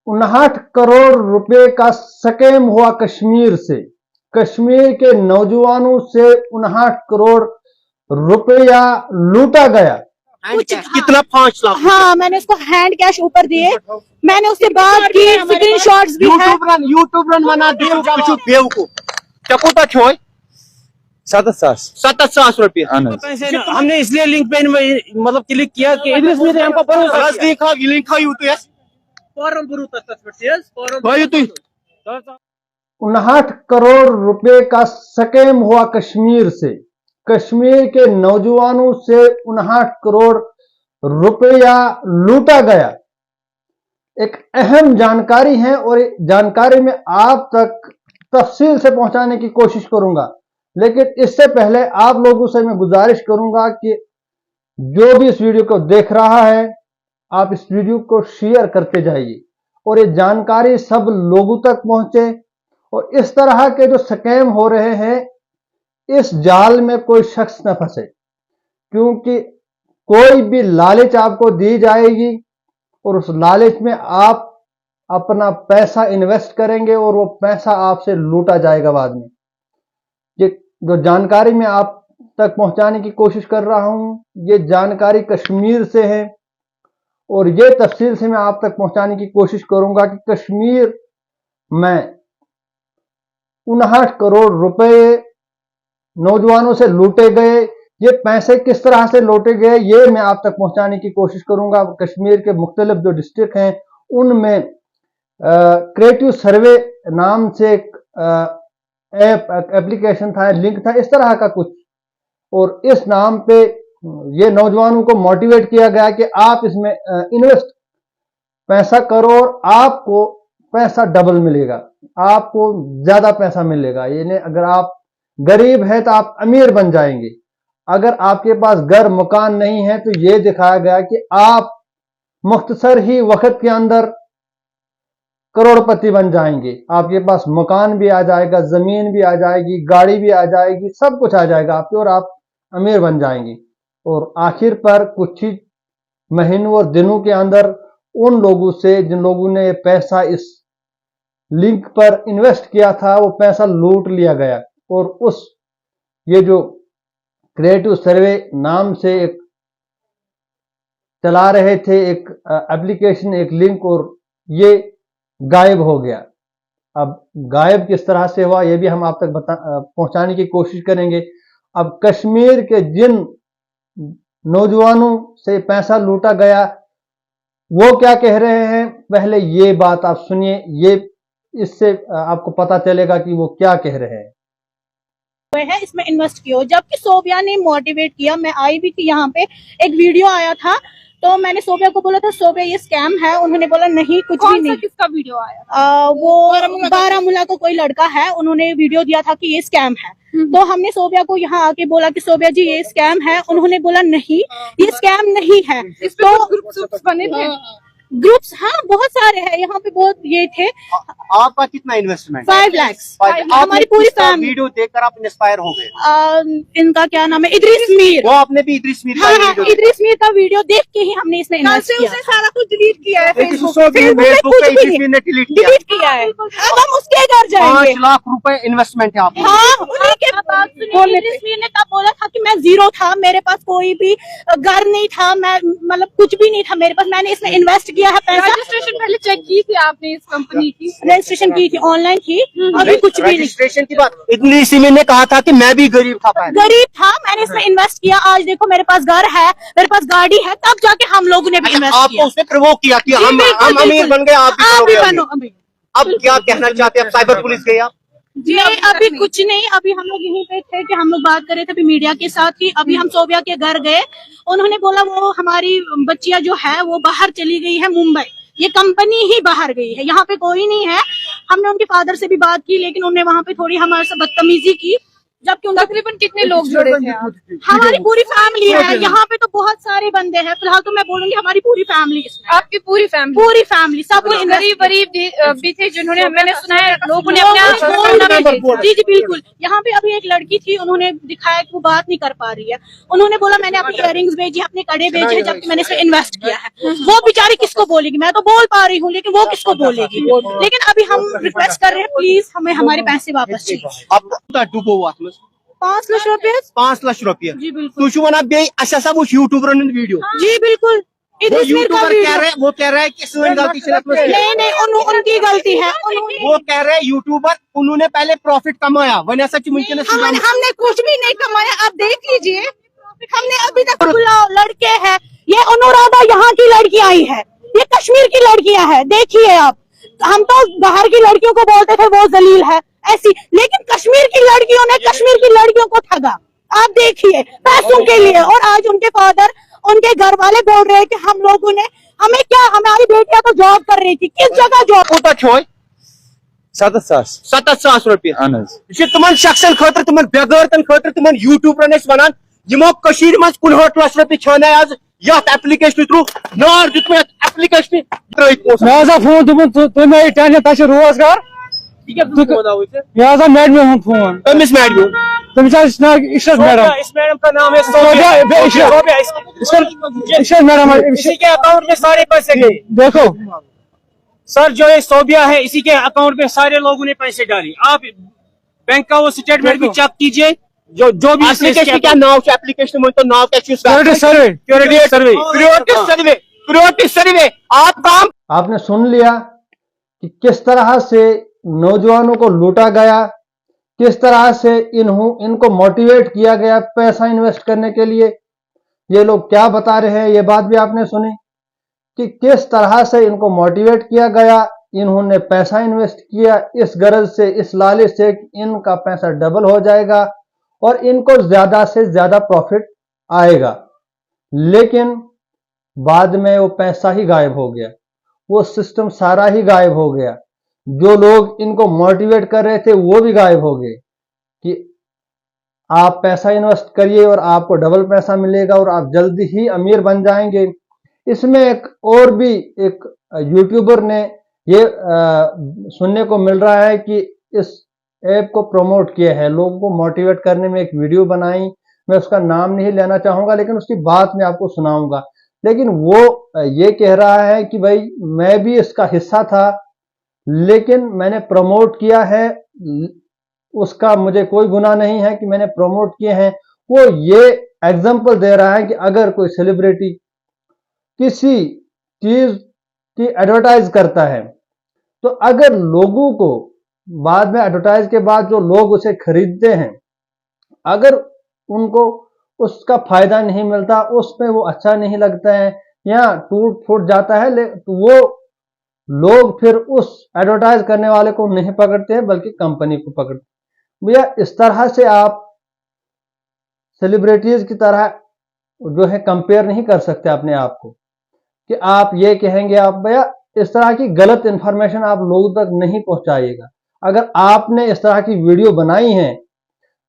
59 करोड़ रुपए का स्कैम हुआ कश्मीर से। कश्मीर के नौजवानों से 59 करोड़ रुपया लूटा गया। कुछ कितना 5 लाख? हाँ, मैंने उसको हैंड कैश ऊपर दिए, मैंने उससे बात की, स्क्रीनशॉट्स भी है। यूट्यूब रन वना बेवकूफ चकोता छोय 7,000 रुपये हमने इसलिए लिंक पे मतलब क्लिक किया कि इद्रिस मीर हमको भरोसा देखा लिंक खाई होती है फॉर्म भरू तक 59 करोड़ रुपए का स्कैम हुआ कश्मीर से। कश्मीर के नौजवानों से 59 करोड़ रुपया लूटा गया। एक अहम जानकारी है और जानकारी में आप तक तफसील से पहुंचाने की कोशिश करूंगा, लेकिन इससे पहले आप लोगों से मैं गुजारिश करूंगा कि जो भी इस वीडियो को देख रहा है, आप इस वीडियो को शेयर करते जाइए और ये जानकारी सब लोगों तक पहुंचे और इस तरह के जो स्कैम हो रहे हैं इस जाल में कोई शख्स न फंसे, क्योंकि कोई भी लालच आपको दी जाएगी और उस लालच में आप अपना पैसा इन्वेस्ट करेंगे और वो पैसा आपसे लूटा जाएगा बाद में। ये जो जानकारी मैं आप तक पहुंचाने की कोशिश कर रहा हूं, ये जानकारी कश्मीर से है और ये तफसील से मैं आप तक पहुंचाने की कोशिश करूंगा कि कश्मीर में 59 करोड़ रुपए नौजवानों से लूटे गए। ये पैसे किस तरह से लूटे गए ये मैं आप तक पहुंचाने की कोशिश करूंगा। कश्मीर के मुख्तलिफ जो डिस्ट्रिक्ट हैं उनमें क्रिएटिव सर्वे नाम से एक एप्लीकेशन था, लिंक था, इस तरह का कुछ, और इस नाम पे ये नौजवानों को मोटिवेट किया गया कि आप इसमें इन्वेस्ट पैसा करो और आपको पैसा डबल मिलेगा, आपको ज्यादा पैसा मिलेगा। यानी अगर आप गरीब हैं तो आप अमीर बन जाएंगे, अगर आपके पास घर मकान नहीं है तो ये दिखाया गया कि आप मुख्तसर ही वक्त के अंदर करोड़पति बन जाएंगे। आपके पास मकान भी आ जाएगा, जमीन भी आ जाएगी, गाड़ी भी आ जाएगी, सब कुछ आ जाएगा आपके और आप अमीर बन जाएंगे। और आखिर पर कुछ ही महीनों और दिनों के अंदर उन लोगों से जिन लोगों ने पैसा इस लिंक पर इन्वेस्ट किया था वो पैसा लूट लिया गया। और उस ये जो क्रिएटिव सर्वे नाम से एक चला रहे थे एक एप्लीकेशन, एक लिंक, और ये गायब हो गया। अब गायब किस तरह से हुआ ये भी हम आप तक पहुंचाने की कोशिश करेंगे। अब कश्मीर के जिन नौजवानों से पैसा लूटा गया वो क्या कह रहे हैं, पहले ये बात आप सुनिए, ये इससे आपको पता चलेगा कि वो क्या कह रहे हैं। है इसमें इन्वेस्ट किया, जबकि सोबिया ने मोटिवेट किया। मैं आई भी थी यहाँ पे, एक वीडियो आया था तो मैंने सोबिया को बोला था सोबिया ये स्कैम है, उन्होंने बोला नहीं कुछ भी नहीं। किसका वीडियो आया? वो बारामूला का कोई लड़का है, उन्होंने वीडियो दिया था कि ये स्कैम है। तो हमने सोबिया को यहाँ आके बोला कि सोबिया जी ये स्कैम है, उन्होंने बोला नहीं ये स्कैम नहीं है। तो ग्रुप्स बने थे, ग्रुप्स, हाँ बहुत सारे हैं यहाँ पे, बहुत ये थे। आपका कितना इन्वेस्टमेंट? 5 लाख। हमारी पूरी फैमिली वीडियो देखकर आप इंस्पायर हो गए। इनका क्या नाम है, इद्रिस मीर। वो आपने भी इद्रिस मीर हाँ, हाँ, इद्रिस मीर का वीडियो देख के ही हमने इसमें इन्वेस्ट किया। उसने सारा कुछ डिलीट किया है, फेसबुक पे डिलीट किया है। अब हम उसके घर जाएंगे। 5 लाख रुपए इन्वेस्टमेंट है आपका। हाँ, उन्हीं के इद्रिस मीर ने तब बोला था कि मैं जीरो था, मेरे पास कोई भी घर नहीं था, मैं मतलब कुछ भी नहीं था मेरे पास, मैंने इसमें इन्वेस्ट किया है पैसा। रजिस्ट्रेशन पहले चेक की थी आपने इस कंपनी की? रजिस्ट्रेशन की थी, ऑनलाइन थी, अभी कुछ भी नहीं। रजिस्ट्रेशन की बात इतनी सी मैंने कहा था कि मैं भी गरीब था, मैंने इसमें इन्वेस्ट किया। आज देखो मेरे पास घर है, मेरे पास गाड़ी है, तब जाके हम लोगों ने भी इन्वेस्ट किया। आपको उसने प्रवोक किया कि हम अमीर बन गए, आप भी बनो। अब क्या कहना चाहते हैं, साइबर पुलिस गए आप? नहीं, अभी कुछ नहीं, अभी हम लोग यहीं पे थे कि हम लोग बात कर रहे थे अभी मीडिया के साथ ही। अभी हम सोबिया के घर गए, उन्होंने बोला वो हमारी बच्चियां जो है वो बाहर चली गई है मुंबई, ये कंपनी ही बाहर गई है, यहाँ पे कोई नहीं है। हमने उनके फादर से भी बात की लेकिन उन्होंने वहां पे थोड़ी हमारे से बदतमीजी की, जबकि उनका तकरीबन कितने लोग जुड़े थे आप? हमारी पूरी फैमिली है यहाँ पे, तो बहुत सारे बंदे हैं। फिलहाल तो मैं बोलूंगी हमारी पूरी फैमिली इसमें, आपकी पूरी फैमिली सब गरीब भी थे जिन्होंने, मैंने सुना है लोगों ने जी बिल्कुल। यहाँ पे अभी एक लड़की थी, उन्होंने दिखाया कि वो बात नहीं कर पा रही है। उन्होंने बोला मैंने अपनी इयररिंग्स भेजी, अपने कड़े भेजे, जबकि मैंने इसमें इन्वेस्ट किया है। वो बेचारी किसको बोलेगी? मैं तो बोल पा रही हूँ, लेकिन वो किसको बोलेगी? लेकिन अभी हम रिक्वेस्ट कर रहे हैं, प्लीज हमें हमारे पैसे वापस चाहिए। 5 लाख रुपए। 5 लाख रुपये जी बिल्कुल। तुझ वन बे अच्छा वो यूट्यूबर वीडियो जी बिल्कुल। वो इधर यूट्यूबर कह रहा है कि इसमें गलती नहीं उनकी गलती है। वो कह रहे हैं यूट्यूबर उन्होंने पहले प्रॉफिट कमाया वने सच मुमकिन है हमने कुछ भी नहीं कमाया। आप देख लीजिए, हमने अभी तक लड़के हैं, ये अनुराधा यहाँ की लड़की आई है, ये कश्मीर की लड़कियां हैं। देखिए आप, हम तो बाहर की लड़कियों को बोलते थे वो जलील है ऐसी, लेकिन कश्मीर की लड़कियों ने कश्मीर की लड़कियों को ठगा। आप देखिए पैसों के लिए। और आज उनके फादर, उनके घर वाले बोल रहे हैं कि हम लोगों ने हमें क्या, हमारी बेटियां तो जॉब कर रही थी, किस जगह जॉब? 7 रुपये तुम शख्सन खतर तुम बेगरतन खतर तुम यूट्यूबर वन यमो मज 59 लाख रुपये छान आज यथ एप्लिकेशन थ्रू नार दित एप्लिकेशन फोन तुम रोजगार मैडम हूँ फोन तमिस मैडम तमिस इशरत मैडम, इस मैडम का नाम है इशरत मैडम। इसी के अकाउंट में सारे पैसे गए। देखो सर जो ये सोबिया है इसी के अकाउंट में सारे लोगों ने पैसे डाले। आप बैंक का वो स्टेटमेंट भी चेक कीजिए। जो भी एप्लीकेशन क्या नाम है, एप्लीकेशन में तो नाम क्या सर्वे आप काम आपने सुन लिया कि किस तरह से नौजवानों को लूटा गया, किस तरह से इनको मोटिवेट किया गया पैसा इन्वेस्ट करने के लिए। ये लोग क्या बता रहे हैं, ये बात भी आपने सुनी कि किस तरह से इनको मोटिवेट किया गया। इन्होंने पैसा इन्वेस्ट किया इस गरज से, इस लालच से कि इनका पैसा डबल हो जाएगा और इनको ज्यादा से ज्यादा प्रॉफिट आएगा। लेकिन बाद में वो पैसा ही गायब हो गया, वो सिस्टम सारा ही गायब हो गया। जो लोग इनको मोटिवेट कर रहे थे वो भी गायब हो गए कि आप पैसा इन्वेस्ट करिए और आपको डबल पैसा मिलेगा और आप जल्दी ही अमीर बन जाएंगे। इसमें एक और भी एक यूट्यूबर ने ये सुनने को मिल रहा है कि इस ऐप को प्रमोट किया है, लोगों को मोटिवेट करने में एक वीडियो बनाई। मैं उसका नाम नहीं लेना चाहूंगा, लेकिन उसकी बात मैं आपको सुनाऊंगा। लेकिन वो ये कह रहा है कि भाई मैं भी इसका हिस्सा था, लेकिन मैंने प्रमोट किया है, उसका मुझे कोई गुनाह नहीं है कि मैंने प्रमोट किए हैं। वो ये एग्जाम्पल दे रहा है कि अगर कोई सेलिब्रिटी किसी चीज की एडवर्टाइज करता है, तो अगर लोगों को बाद में एडवर्टाइज के बाद जो लोग उसे खरीदते हैं, अगर उनको उसका फायदा नहीं मिलता, उसमें वो अच्छा नहीं लगता है या टूट फूट जाता है, तो वो लोग फिर उस एडवर्टाइज करने वाले को नहीं पकड़ते हैं बल्कि कंपनी को पकड़ते हैं। भैया इस तरह से आप सेलिब्रिटीज की तरह जो है कंपेयर नहीं कर सकते अपने आप को कि आप ये कहेंगे। आप भैया इस तरह की गलत इंफॉर्मेशन आप लोगों तक नहीं पहुंचाइएगा। अगर आपने इस तरह की वीडियो बनाई है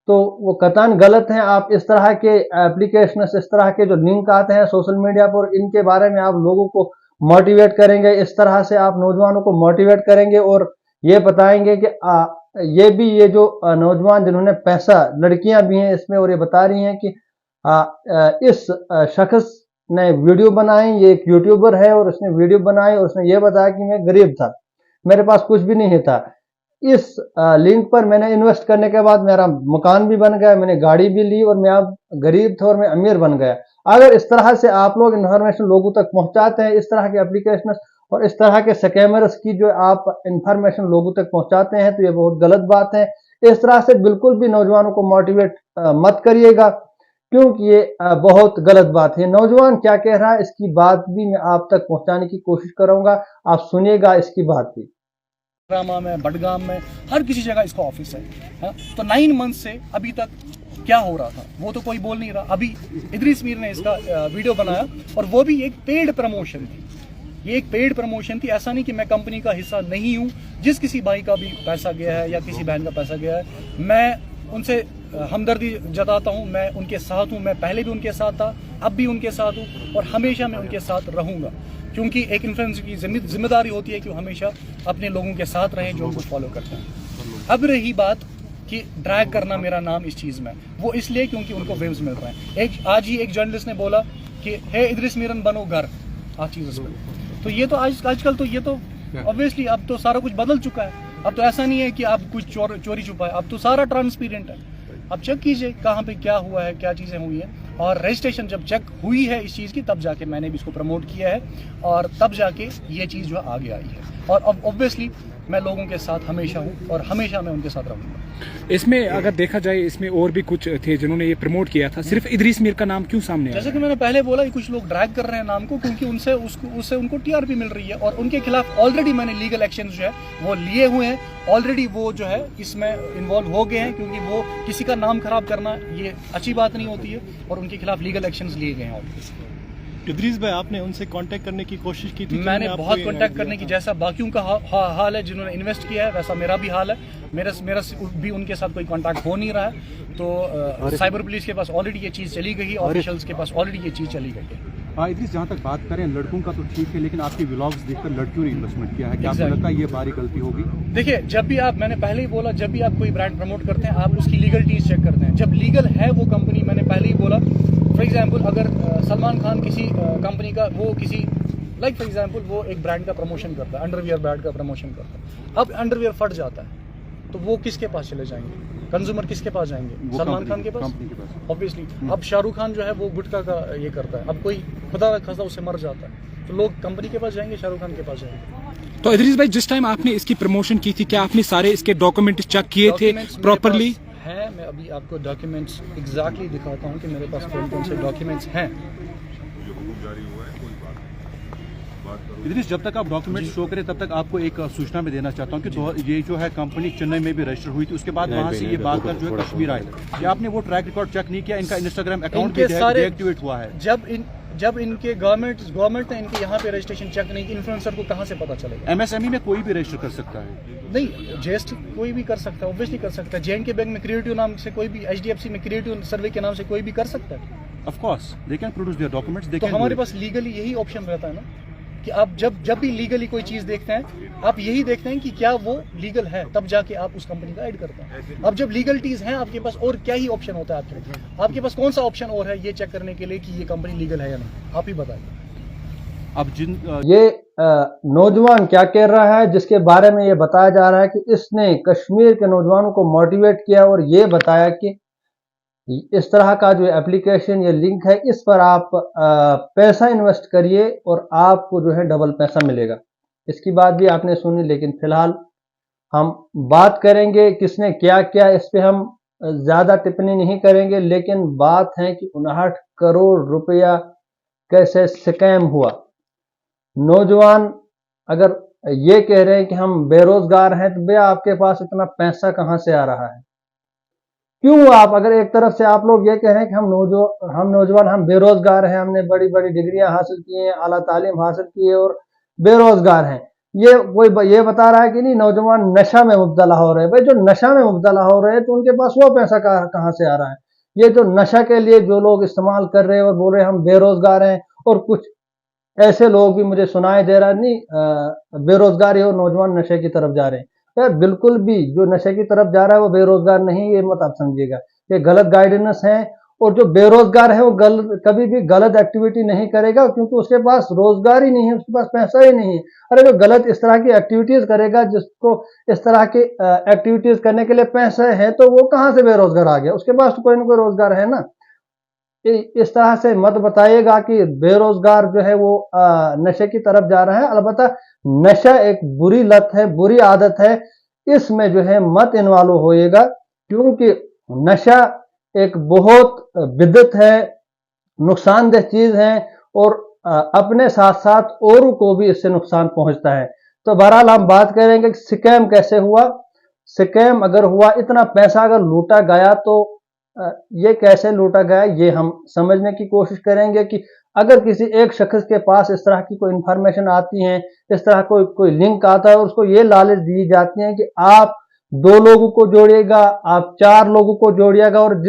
तो वो कतई गलत है। आप इस तरह के एप्लीकेशन, इस तरह के जो लिंक आते हैं सोशल मीडिया पर, इनके बारे में आप लोगों को मोटिवेट करेंगे, इस तरह से आप नौजवानों को मोटिवेट करेंगे और ये बताएंगे कि ये जो नौजवान जिन्होंने पैसा, लड़कियां भी हैं इसमें, और ये बता रही हैं कि इस शख्स ने वीडियो बनाई, ये एक यूट्यूबर है और उसने वीडियो बनाई और उसने ये बताया कि मैं गरीब था, मेरे पास कुछ भी नहीं था, इस लिंक पर मैंने इन्वेस्ट करने के बाद मेरा मकान भी बन गया, मैंने गाड़ी भी ली और मैं अब गरीब था और मैं अमीर बन गया। अगर इस तरह से आप लोग इंफॉर्मेशन लोगों तक पहुंचाते हैं, इस तरह के एप्लीकेशन और इस तरह के स्कैमर्स की जो आप इंफॉर्मेशन लोगों तक पहुंचाते हैं, तो ये बहुत गलत बात है। इस तरह से बिल्कुल भी नौजवानों को मोटिवेट मत करिएगा, क्योंकि ये बहुत गलत बात है। नौजवान क्या कह रहा है इसकी बात भी मैं आप तक पहुंचाने की कोशिश करूंगा, आप सुनिएगा इसकी बात भी। रामा में, बडगाम में, हर किसी जगह इसका ऑफिस है। तो 9 मंथ से अभी तक क्या हो रहा था वो तो कोई बोल नहीं रहा। अभी इदरीस मीर ने इसका वीडियो बनाया और वो भी एक पेड प्रमोशन थी। ये एक पेड प्रमोशन थी, ऐसा नहीं कि मैं कंपनी का हिस्सा नहीं हूँ। जिस किसी भाई का भी पैसा गया है या किसी बहन का पैसा गया है, मैं उनसे हमदर्दी जताता हूँ। मैं उनके साथ हूँ, मैं पहले भी उनके साथ था, अब भी उनके साथ हूँ और हमेशा मैं उनके साथ रहूँगा, क्योंकि एक इन्फ्लुएंसर की जिम्मेदारी होती है कि वो हमेशा अपने लोगों के साथ रहें जो उनको फॉलो करते हैं। अब रही बात कि ड्रैग करना मेरा नाम इस चीज़ में, वो इसलिए क्योंकि उनको व्यूज मिल रहे हैं। आज ही एक जर्नलिस्ट ने बोला कि हे इदरीस मीरन बनो घर, आज चीज़ तो ये तो आजकल तो ये तो ऑब्वियसली अब तो सारा कुछ बदल चुका है। अब तो ऐसा नहीं है कि आप कुछ चोरी छुपाए, अब तो सारा ट्रांसपेरेंट है। अब चेक कीजिए कहाँ पे क्या हुआ है, क्या चीज़ें हुई हैं, और रजिस्ट्रेशन जब चेक हुई है इस चीज़ की तब जाके मैंने भी इसको प्रमोट किया है और तब जाके ये चीज़ जो आगे आई है। और अब ऑब्वियसली मैं लोगों के साथ हमेशा हूँ और हमेशा मैं उनके साथ रहूँगा। इसमें अगर देखा जाए इसमें और भी कुछ थे जिन्होंने ये प्रमोट किया था, सिर्फ इदरीस मीर का नाम क्यों सामने आया? जैसे कि मैंने पहले बोला कि कुछ लोग ड्रैग कर रहे हैं नाम को, क्योंकि उससे उनको टीआरपी मिल रही है और उनके खिलाफ ऑलरेडी मैंने लीगल एक्शन जो है वो लिए हुए हैं। ऑलरेडी वो जो है इसमें इन्वॉल्व हो गए हैं, क्योंकि वो किसी का नाम खराब करना ये अच्छी बात नहीं होती है और उनके खिलाफ लीगल एक्शंस लिए गए हैं ऑलरेडी। इदरीस भाई, आपने उनसे कांटेक्ट करने की कोशिश की थी? मैंने बहुत कांटेक्ट करने की, जैसा बाकियों का हाल है जिन्होंने इन्वेस्ट किया है वैसा मेरा भी हाल है। मेरा भी उनके साथ कोई कांटेक्ट हो नहीं रहा है। तो साइबर पुलिस के पास ऑलरेडी ये चीज़ चली गई है, ऑफिशियल्स के पास ऑलरेडी ये चीज़ चली गई है। हाँ इदरीस, जहाँ तक बात करें लड़कों का तो ठीक है, लेकिन आपके व्लॉग्स देखकर लड़कियों ने इन्वेस्टमेंट किया है, क्या आपको लगता है ये भारी गलती होगी? देखिए, जब भी आप, मैंने पहले ही बोला, जब भी आप कोई ब्रांड प्रमोट करते हैं आप उसकी लीगलिटीज चेक करते हैं। जब लीगल है वो कंपनी, मैंने पहले ही बोला, फॉर एग्जाम्पल अगर सलमान खान किसी कंपनी का वो किसी लाइक फॉर एग्जाम्पल वो एक ब्रांड का प्रमोशन करता है, अंडरवियर ब्रांड का प्रमोशन करता है, अब अंडरवियर फट जाता है तो वो किसके पास चले जाएंगे? कंज्यूमर किसके पास जाएंगे? सलमान खान के पास ऑब्वियसली। अब शाहरुख खान जो है वो गुटखा का ये करता है, अब कोई खुदा खासा उससे मर जाता है तो लोग कंपनी के पास जाएंगे, शाहरुख खान के पास जाएंगे। तो इदरीस भाई, जिस टाइम आपने इसकी प्रमोशन की थी क्या आपने सारे इसके डॉक्यूमेंट चेक किए थे प्रॉपरली? है, मैं अभी आपको डॉक्यूमेंट्स एग्जैक्टली दिखाता हूँ कि मेरे पास कौन कौन से डॉक्यूमेंट्स हैं। इदरीस, जब तक आप डॉक्यूमेंट शो करें तब तक आपको एक सूचना में देना चाहता हूं कि ये जो है कंपनी चेन्नई में भी रजिस्टर हुई थी, उसके बाद वहां से ये बात जो है कश्मीर आए, क्या आपने वो ट्रैक रिकॉर्ड चेक नहीं किया? इनका इंस्टाग्राम अकाउंट भी डीएक्टिवेट हुआ है। जब इनके गवर्नमेंट ने इनके यहाँ पे रजिस्ट्रेशन चेक नहीं की, इन्फ्लुएंसर को कहाँ से पता चलेगा? एमएसएमई में कोई भी रजिस्टर कर सकता है? नहीं, जेस्ट कोई भी कर सकता है, ऑब्वियसली कर सकता है। जेएनके बैंक में क्रिएटिव नाम से कोई भी, एचडीएफसी में क्रिएटिव सर्वे के नाम से कोई भी कर सकता है। Of course they can produce their documents. तो हमारे पास लीगली यही ऑप्शन रहता है ना कि आप जब भी लीगली कोई चीज देखते हैं आप यही देखते हैं कि क्या वो लीगल है, तब जाके आप उस कंपनी का ऐड करते हैं। अब जब लीगलिटीज हैं आपके पास और क्या ही ऑप्शन होता है आपके पास कौन सा ऑप्शन और है ये चेक करने के लिए कि ये कंपनी लीगल है या नहीं? आप ही बताइए। अब ये नौजवान क्या कह रहा है, जिसके बारे में ये बताया जा रहा है कि इसने कश्मीर के नौजवानों को मोटिवेट किया और ये बताया कि इस तरह का जो एप्लीकेशन, ये लिंक है, इस पर आप पैसा इन्वेस्ट करिए और आपको जो है डबल पैसा मिलेगा। इसकी बात भी आपने सुनी, लेकिन फिलहाल हम बात करेंगे किसने क्या किया, इस पे हम ज्यादा टिप्पणी नहीं करेंगे, लेकिन बात है कि 59 करोड़ रुपया कैसे स्कैम हुआ। नौजवान अगर ये कह रहे हैं कि हम बेरोजगार हैं, तो भैया आपके पास इतना पैसा कहां से आ रहा है? क्यों आप, अगर एक तरफ से आप लोग ये कह रहे हैं कि हम नौजवान हम बेरोजगार हैं, हमने बड़ी बड़ी डिग्रियां हासिल की हैं, आला तालीम हासिल की है और बेरोजगार हैं, ये कोई ये बता रहा है कि नहीं नौजवान नशा में मुब्तला हो रहे हैं। भाई जो नशा में मुब्तला हो रहे हैं तो उनके पास वो पैसा कहां से आ रहा है? ये जो नशा के लिए जो लोग इस्तेमाल कर रहे हैं और बोल रहे हैं हम बेरोजगार हैं, और कुछ ऐसे लोग भी मुझे सुनाई दे रहा नहीं बेरोजगारी और नौजवान नशे की तरफ जा रहे हैं। यार बिल्कुल भी जो नशे की तरफ जा रहा है वो बेरोजगार नहीं, ये मत आप समझिएगा, ये गलत गाइडेंस है। और जो बेरोजगार है वो कभी भी गलत एक्टिविटी नहीं करेगा, क्योंकि उसके पास रोजगार ही नहीं है, उसके पास पैसा ही नहीं है। अरे जो गलत इस तरह की एक्टिविटीज करेगा, जिसको इस तरह की एक्टिविटीज करने के लिए पैसे है, तो वो कहाँ से बेरोजगार आ गया? उसके पास तो कोई ना कोई रोजगार है ना। इस तरह से मत बताइएगा कि बेरोजगार जो है वो नशे की तरफ जा रहा है। अलबत्ता नशा एक बुरी लत है, बुरी आदत है, इसमें जो है मत इन्वॉल्व होइएगा, क्योंकि नशा एक बहुत बिदअत है, नुकसानदेह चीज है और अपने साथ साथ औरों को भी इससे नुकसान पहुंचता है। तो बहरहाल हम बात करेंगे कि स्कैम कैसे हुआ। स्कैम अगर हुआ, इतना पैसा अगर लूटा गया, तो ये कैसे लूटा गया ये हम समझने की कोशिश करेंगे। कि अगर किसी एक शख्स के पास इस तरह की कोई इंफॉर्मेशन आती है, इस तरह कोई लिंक आता है और उसको ये लालच दी जाती है कि आप 2 लोगों को जोड़िएगा, आप 4 लोगों को जोड़िएगा, और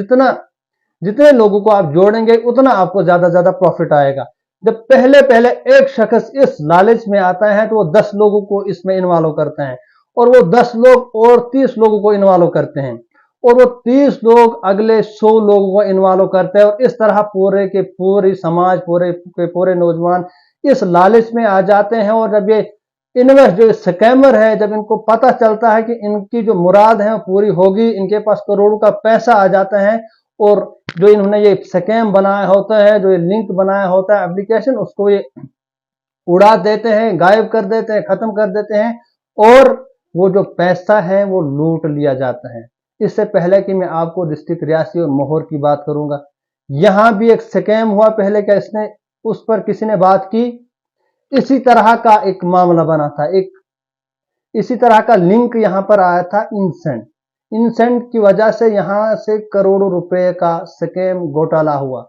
जितने लोगों को आप जोड़ेंगे उतना आपको ज्यादा प्रॉफिट आएगा। जब पहले एक शख्स इस लालच में आता है तो वो 10 लोगों को इसमें इन्वॉल्व करते हैं, और वो 10 लोग और 30 लोगों को इन्वॉल्व करते हैं, और वो 30 लोग अगले 100 लोगों को इन्वॉल्व करते हैं, और इस तरह पूरे के पूरी समाज, पूरे नौजवान इस लालच में आ जाते हैं। और जब ये इन्वेस्ट जो स्कैमर है, जब इनको पता चलता है कि इनकी जो मुराद है पूरी होगी, इनके पास करोड़ों का पैसा आ जाता है, और जो इन्होंने ये स्कैम बनाया होता है, जो ये लिंक बनाया होता है एप्लीकेशन, उसको ये उड़ा देते हैं, गायब कर देते हैं, खत्म कर देते हैं, और वो जो पैसा है वो लूट लिया जाता है। इससे पहले कि मैं आपको डिस्ट्रिक्ट रियासी और मोहर की बात करूंगा, यहां भी एक स्कैम हुआ पहले का, इसने उस पर किसी ने बात की, इसी तरह का एक मामला बना था, इसी तरह का लिंक यहां पर आया था। इंसेंट की वजह से यहां से करोड़ों रुपए का स्कैम घोटाला हुआ।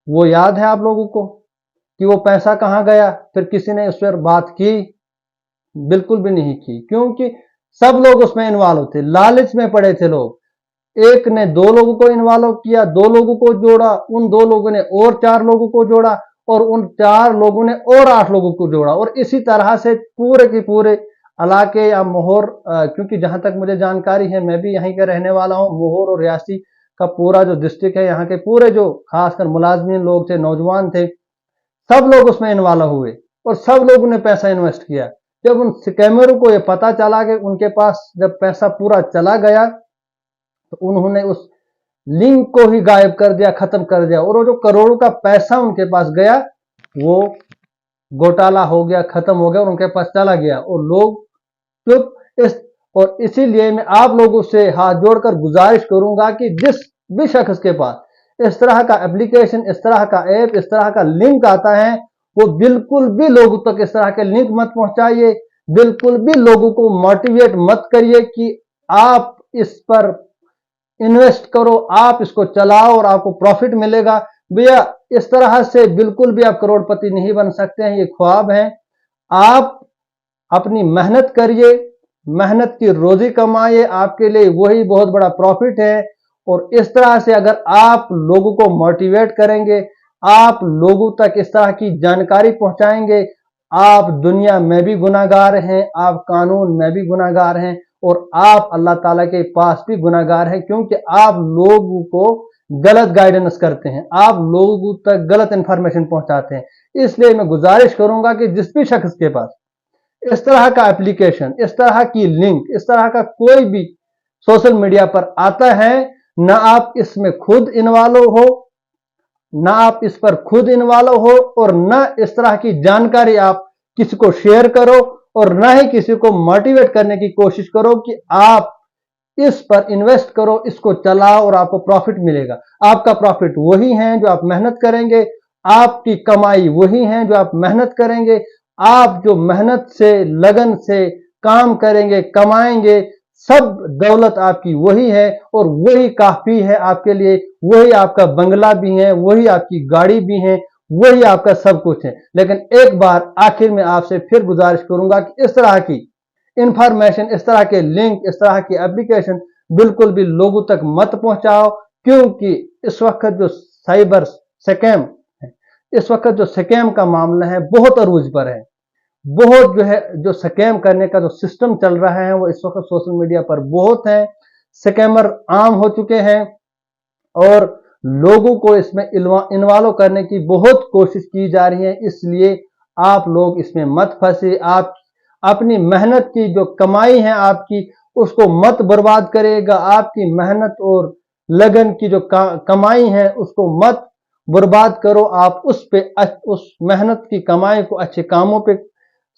वो याद है आप लोगों को कि वो पैसा कहां गया? फिर किसी ने उस पर बात की? बिल्कुल भी नहीं की, क्योंकि सब लोग उसमें इन्वॉल्व थे, लालच में पड़े थे लोग। एक ने 2 लोगों को इन्वॉल्व किया, 2 लोगों को जोड़ा, उन 2 लोगों ने और 4 लोगों को जोड़ा, और उन 4 लोगों ने और 8 लोगों को जोड़ा, और इसी तरह से पूरे के पूरे इलाके या मोहर, क्योंकि जहां तक मुझे जानकारी है, मैं भी यहीं का रहने वाला हूं, मोहर और रियासी का पूरा जो डिस्ट्रिक्ट है, यहाँ के पूरे जो खासकर मुलाजमीन लोग थे, नौजवान थे, सब लोग उसमें इन्वॉल्व हुए, और सब लोगों ने पैसा इन्वेस्ट किया। जब उन स्कैमरों को ये पता चला कि उनके पास जब पैसा पूरा चला गया, तो उन्होंने उस लिंक को ही गायब कर दिया, खत्म कर दिया, और वो जो करोड़ों का पैसा उनके पास गया वो घोटाला हो गया, खत्म हो गया, और उनके पास चला गया, और लोग चुप। और इसीलिए मैं आप लोगों से हाथ जोड़कर गुजारिश करूंगा कि जिस भी शख्स के पास इस तरह का एप्लीकेशन, इस तरह का ऐप, इस तरह का लिंक आता है, वो बिल्कुल भी लोगों तक इस तरह के लिंक मत पहुंचाइए, बिल्कुल भी लोगों को मोटिवेट मत करिए कि आप इस पर इन्वेस्ट करो, आप इसको चलाओ और आपको प्रॉफिट मिलेगा। भैया, इस तरह से बिल्कुल भी आप करोड़पति नहीं बन सकते हैं, ये ख्वाब है। आप अपनी मेहनत करिए, मेहनत की रोजी कमाइए, आपके लिए वही बहुत बड़ा प्रॉफिट है। और इस तरह से अगर आप लोगों को मोटिवेट करेंगे, आप लोगों तक इस तरह की जानकारी पहुंचाएंगे, आप दुनिया में भी गुनाहगार हैं, आप कानून में भी गुनाहगार हैं, और आप अल्लाह ताला के पास भी गुनाहगार हैं, क्योंकि आप लोगों को गलत गाइडेंस करते हैं, आप लोगों तक गलत इंफॉर्मेशन पहुंचाते हैं। इसलिए मैं गुजारिश करूंगा कि जिस भी शख्स के पास इस तरह का एप्लीकेशन, इस तरह की लिंक, इस तरह का कोई भी सोशल मीडिया पर आता है, ना आप इसमें खुद इन्वॉल्व हो, ना आप इस पर खुद इन्वॉल्व हो, और ना इस तरह की जानकारी आप किसी को शेयर करो, और ना ही किसी को मोटिवेट करने की कोशिश करो कि आप इस पर इन्वेस्ट करो, इसको चलाओ और आपको प्रॉफिट मिलेगा। आपका प्रॉफिट वही है जो आप मेहनत करेंगे, आपकी कमाई वही है जो आप मेहनत करेंगे। आप जो मेहनत से, लगन से काम करेंगे, कमाएंगे, सब दौलत आपकी वही है, और वही काफी है आपके लिए। वही आपका बंगला भी है, वही आपकी गाड़ी भी है, वही आपका सब कुछ है। लेकिन एक बार आखिर में आपसे फिर गुजारिश करूंगा कि इस तरह की इंफॉर्मेशन, इस तरह के लिंक, इस तरह की एप्लीकेशन बिल्कुल भी लोगों तक मत पहुंचाओ, क्योंकि इस वक्त जो साइबर स्कैम है, इस वक्त जो स्कैम का मामला है बहुत अरूज पर है। बहुत जो है, जो स्कैम करने का जो सिस्टम चल रहा है वो इस वक्त सोशल मीडिया पर बहुत है। स्कैमर आम हो चुके हैं, और लोगों को इसमें इन्वॉल्व करने की बहुत कोशिश की जा रही है। इसलिए आप लोग इसमें मत फंसे। आप अपनी मेहनत की जो कमाई है आपकी, उसको मत बर्बाद करेगा। आपकी मेहनत और लगन की जो कमाई है उसको मत बर्बाद करो। आप उस मेहनत की कमाई को अच्छे कामों पे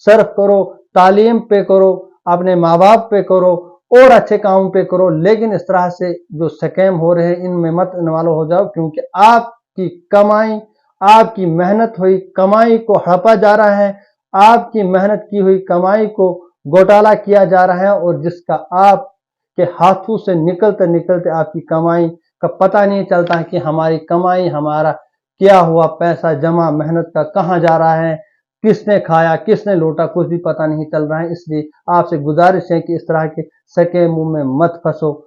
सर्फ करो, तालीम पे करो, अपने माँ बाप पे करो, और अच्छे कामों पे करो। लेकिन इस तरह से जो स्कैम हो रहे हैं इनमें मत इन्वॉल्व हो जाओ, क्योंकि आपकी कमाई, आपकी मेहनत हुई कमाई को हड़पा जा रहा है, आपकी मेहनत की हुई कमाई को घोटाला किया जा रहा है, और जिसका आपके हाथों से निकलते निकलते आपकी कमाई का पता नहीं चलता है कि हमारी कमाई, हमारा किया हुआ पैसा, जमा मेहनत का कहाँ जा रहा है, किसने खाया किसने लूटा कुछ भी पता नहीं चल रहा है। इसलिए आपसे गुजारिश है कि इस तरह के सके मुंह में मत फंसो।